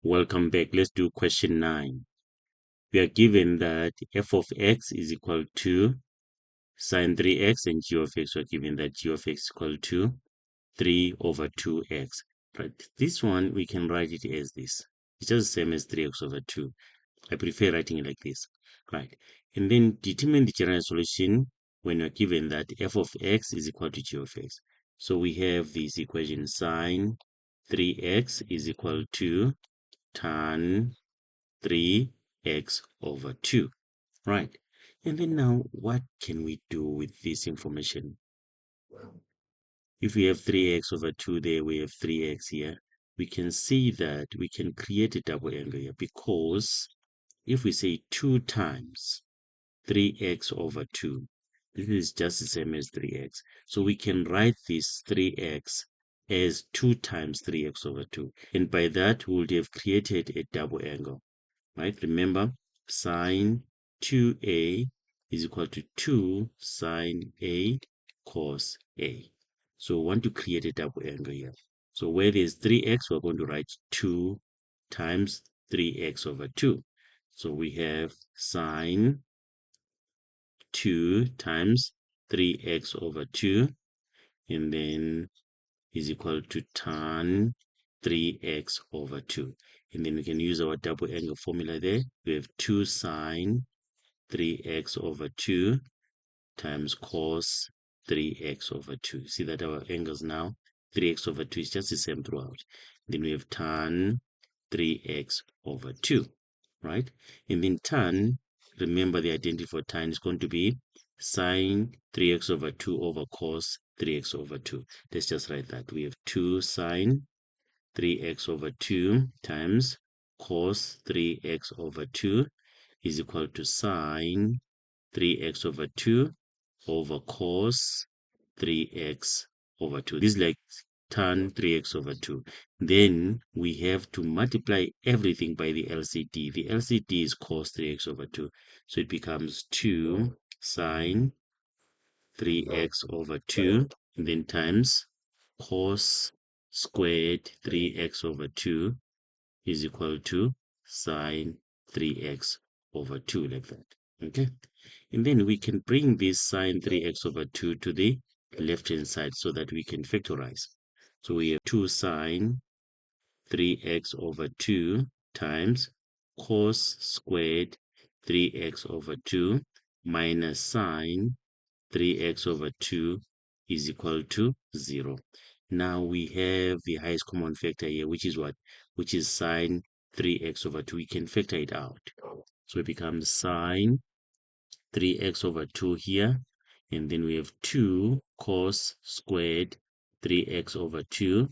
Welcome back. Let's do question 9. We are given that f of x is equal to sine 3x and g of x. We are given that g of x is equal to 3 over 2x. Right. This one, we can write it as this. It's just the same as 3x over 2. I prefer writing it like this. Right. And then determine the general solution when we're given that f of x is equal to g of x. So we have this equation sine 3x is equal to tan 3x over 2, right? And then now, what can we do with this information? If we have 3x over 2 there, we have 3x here. We can see that we can create a double angle here, because if we say 2 times 3x over 2, this is just the same as 3x. So we can write this 3x as 2 times 3x over 2. And by that, we would have created a double angle. Right? Remember, sine 2a is equal to 2 sine a cos a. So we want to create a double angle here. So where there's 3x, we're going to write 2 times 3x over 2. So we have sine 2 times 3x over 2, and then is equal to tan 3x over 2. And then we can use our double angle formula there. We have 2 sine 3x over 2 times cos 3x over 2. See that our angles now, 3x over 2 is just the same throughout. Then we have tan 3x over 2, right? And then tan, remember the identity for tan is going to be sine 3x over 2 over cos 3x over 2. Let's just write that. We have 2 sine 3x over 2 times cos 3x over 2 is equal to sine 3x over 2 over cos 3x over 2. This is like tan 3x over 2. Then we have to multiply everything by the LCD. The LCD is cos 3x over 2. So it becomes 2 sine 3x over 2, and then times cos squared 3x over 2 is equal to sine 3x over 2, like that. Okay? And then we can bring this sine 3x over 2 to the left-hand side so that we can factorize. So we have 2 sine 3x over 2 times cos squared 3x over 2 minus sine 3x over 2 is equal to 0. Now we have the highest common factor here, which is what? Which is sine 3x over 2. We can factor it out. So it becomes sine 3x over 2 here. And then we have 2 cos squared 3x over 2.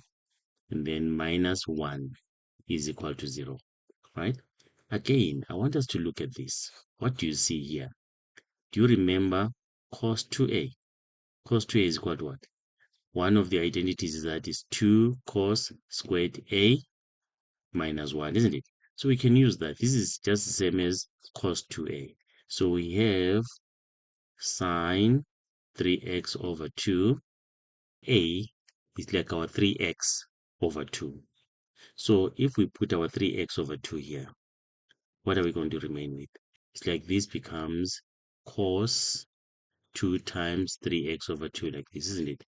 And then minus 1 is equal to 0. Right? Again, I want us to look at this. What do you see here? Do you remember cos 2a? Cos 2a is equal to what? One of the identities is that is 2 cos squared a minus 1, isn't it? So we can use that. This is just the same as cos 2a. So we have sine 3x over 2. A is like our 3x over 2. So if we put our 3x over 2 here, what are we going to remain with? It's like this becomes cos 2 times 3x over 2, like this, isn't it?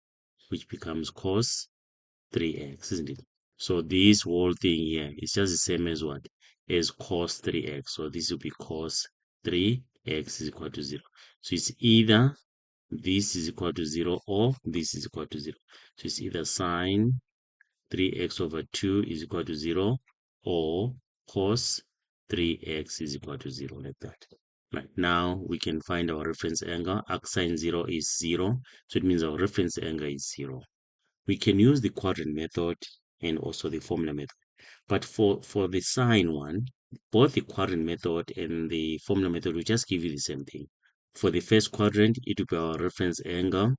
Which becomes cos 3x, isn't it? So this whole thing here is just the same as what? As cos 3x. So this will be cos 3x is equal to 0. So it's either this is equal to 0 or this is equal to 0. So it's either sine 3x over 2 is equal to 0 or cos 3x is equal to 0, like that. Right, now we can find our reference angle. Arc sine 0 is 0, so it means our reference angle is 0. We can use the quadrant method and also the formula method. But for the sine one, both the quadrant method and the formula method will just give you the same thing. For the first quadrant, it will be our reference angle,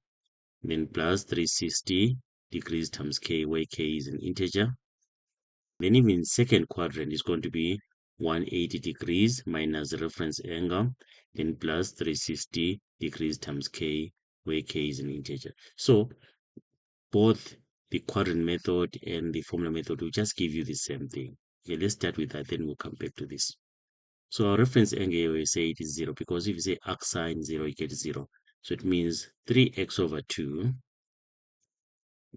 then plus 360 degrees times k, where k is an integer. Then even second quadrant is going to be 180 degrees minus the reference angle, then plus 360 degrees times k, where k is an integer. So both the quadrant method and the formula method will just give you the same thing. Okay, let's start with that, then we'll come back to this. So our reference angle here, we say it is 0, because if you say arcsine 0, you get 0. So it means 3x over 2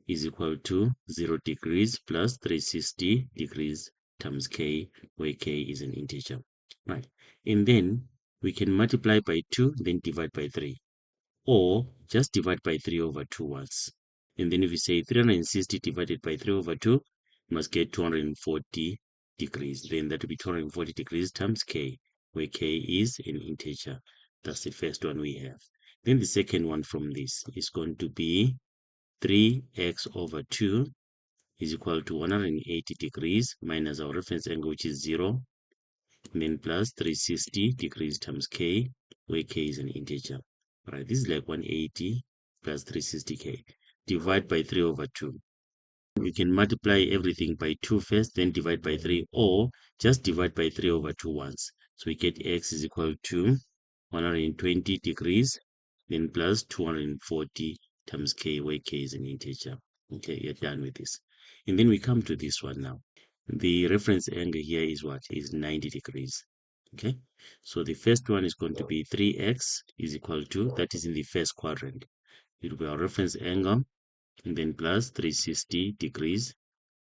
is equal to 0 degrees plus 360 degrees times k, where k is an integer. Right. And then we can multiply by 2, then divide by 3. Or just divide by 3 over 2 once. And then if you say 360 divided by 3 over 2, you must get 240 degrees. Then that will be 240 degrees times k, where k is an integer. That's the first one we have. Then the second one from this is going to be 3x over 2 is equal to 180 degrees minus our reference angle, which is 0, and then plus 360 degrees times k, where k is an integer. All right, this is like 180 plus 360k. Divide by 3 over 2. We can multiply everything by 2 first, then divide by 3, or just divide by 3 over 2 once. So we get x is equal to 120 degrees, then plus 240 times k, where k is an integer. Okay, you're done with this. And then we come to this one now. The reference angle here is what? Is 90 degrees. Okay, so the first one is going to be 3x is equal to, that is in the first quadrant. It will be our reference angle, and then plus 360 degrees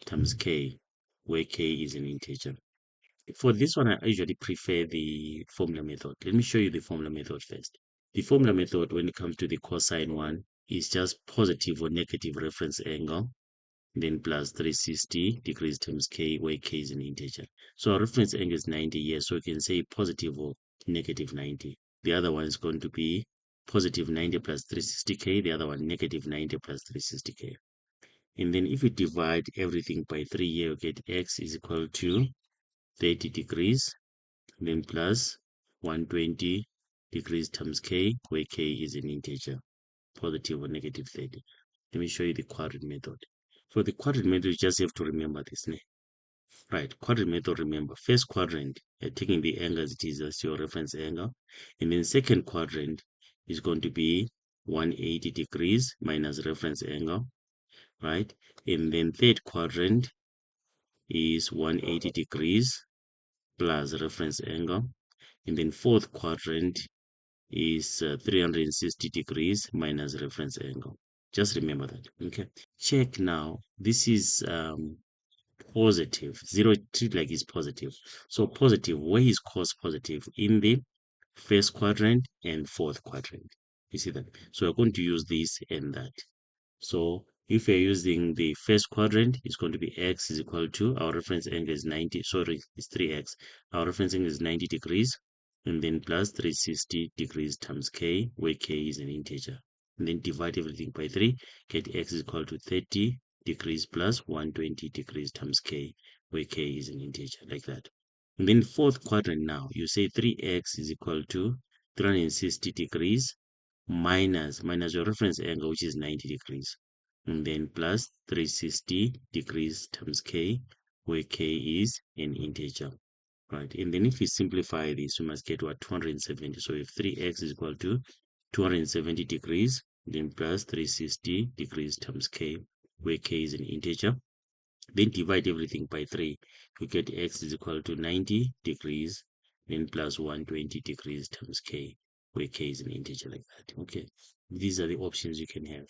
times k, where k is an integer. For this one, I usually prefer the formula method. Let me show you the formula method first. The formula method, when it comes to the cosine one, is just positive or negative reference angle, then plus 360 degrees times k, where k is an integer. So our reference angle is 90 here, so we can say positive or negative 90. The other one is going to be positive 90 plus 360k, the other one negative 90 plus 360k. And then if we divide everything by 3 here, you get x is equal to 30 degrees, then plus 120 degrees times k, where k is an integer, positive or negative 30. Let me show you the quadrant method. For the quadrant method, you just have to remember this. Right, quadrant method, remember, first quadrant, taking the angle as it is as your reference angle. And then second quadrant is going to be 180 degrees minus reference angle, right? And then third quadrant is 180 degrees plus reference angle. And then fourth quadrant is 360 degrees minus reference angle. Just remember that. Okay, check now. This is positive. 0 treat like is positive. So positive, where is cos positive? In the first quadrant and fourth quadrant. You see that? So we're going to use this and that. So if we're using the first quadrant, it's going to be x is equal to, our reference angle is 90, sorry, it's 3x. Our reference angle is 90 degrees, and then plus 360 degrees times k, where k is an integer. And then divide everything by 3, get x is equal to 30 degrees plus 120 degrees times k, where k is an integer, like that. And then fourth quadrant now, you say 3x is equal to 360 degrees minus your reference angle, which is 90 degrees, and then plus 360 degrees times k, where k is an integer, right? And then if we simplify this, we must get what? 270. So if 3x is equal to 270 degrees, then plus 360 degrees times k, where k is an integer, then divide everything by 3, you get x is equal to 90 degrees, then plus 120 degrees times k, where k is an integer, like that. Okay, these are the options you can have.